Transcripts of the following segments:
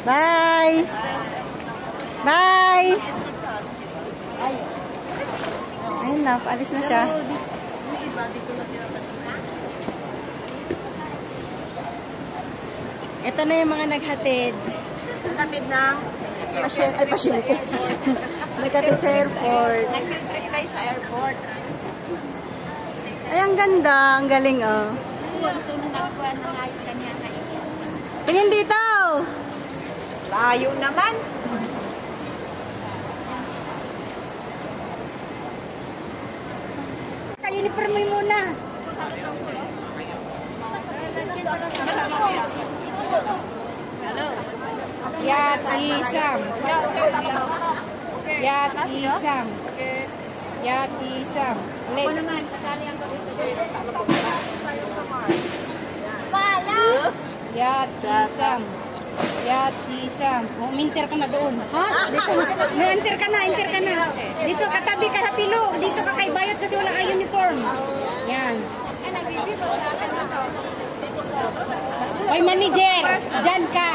Bye! Bye! Ayun na, paalis na siya. Ito na yung mga naghatid. Naghatid ng Pasyente. Naghatid sa airport. nag-trip tayo sa airport. Ay, ang ganda. Ang galing, oh. Gusto na nakakuha ng ayos kanya na Tingin dito! layo naman. Uniform mo muna. Yat isam. Yat isam. Yat isam. Ako naman, kasali ang Yat isam. Yat isam. Oh, minter ka na doon. Ha? Dito. Enter ka na. Dito katabi ka sa pilo. Dito ka kay bayot kasi wala kang uniform. Yan. Hoy, manager! Diyan ka!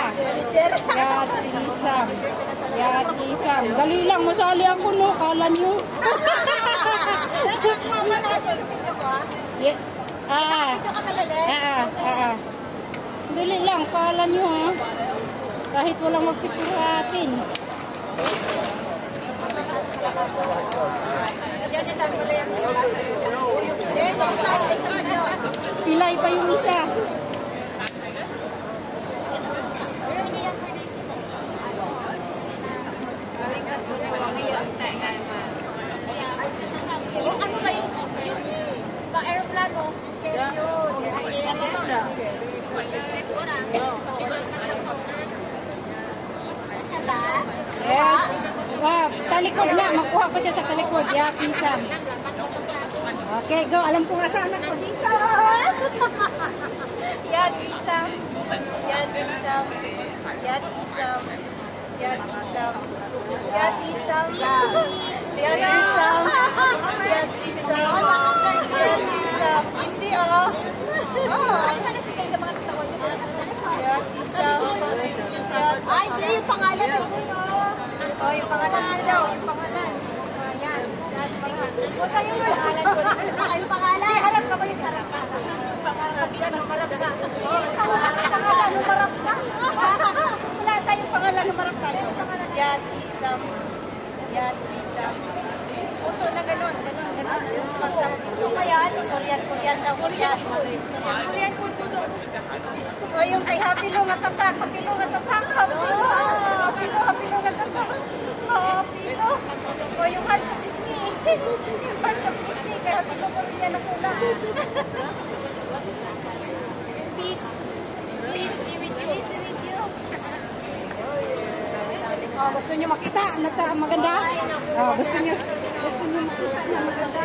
Yat isam. Yat isam. Dali lang, masali ako, no? Kala nyo. Dali lang, kala nyo, ha? Kahit walang magpipiratin. Pilay pa yung isa. Yung ano ba yung aeroplano? Yes. Talikod na. Makuha ko siya sa talikod. Yat isam. Okay, go. Alam ko nga sa anak ko dito. Yat isam. Yat isam. Yat isam. Yat isam. Yat isam. Yat isam. Yat isam. Yat isam. Hindi oh. Ay, sana sige sa mga tatawan niyo. Yat isam. Ay, di yung pangalan na doon oh. Oh, yung pangalan daw. Yung pangalan. Ayan. Huwag kayong pangalan ko. Yung pangalan. Harap ka ba yung harap ka? Pangalan ka. Pangalan ka. Pangalan, humarap ka. Wala tayong pangalan, humarap ka. Yat isam. Yat isam. Puso na gano'n. Puso ka yan? Korean daw. Korean food. Korean food to doon. O yung kay Happy Lo Ngatatak. Happy Lo Ngatatak. Happy Lo Ngatatak. Happy Lo. O yung Hearts of Disney. Yung Hearts of Disney. Kay Happy Lo Korean na kulang. Peace. Peace be with you. Peace with you. Oh, gusto nyo makita? Maganda? Oh, gusto nyo makita na maganda?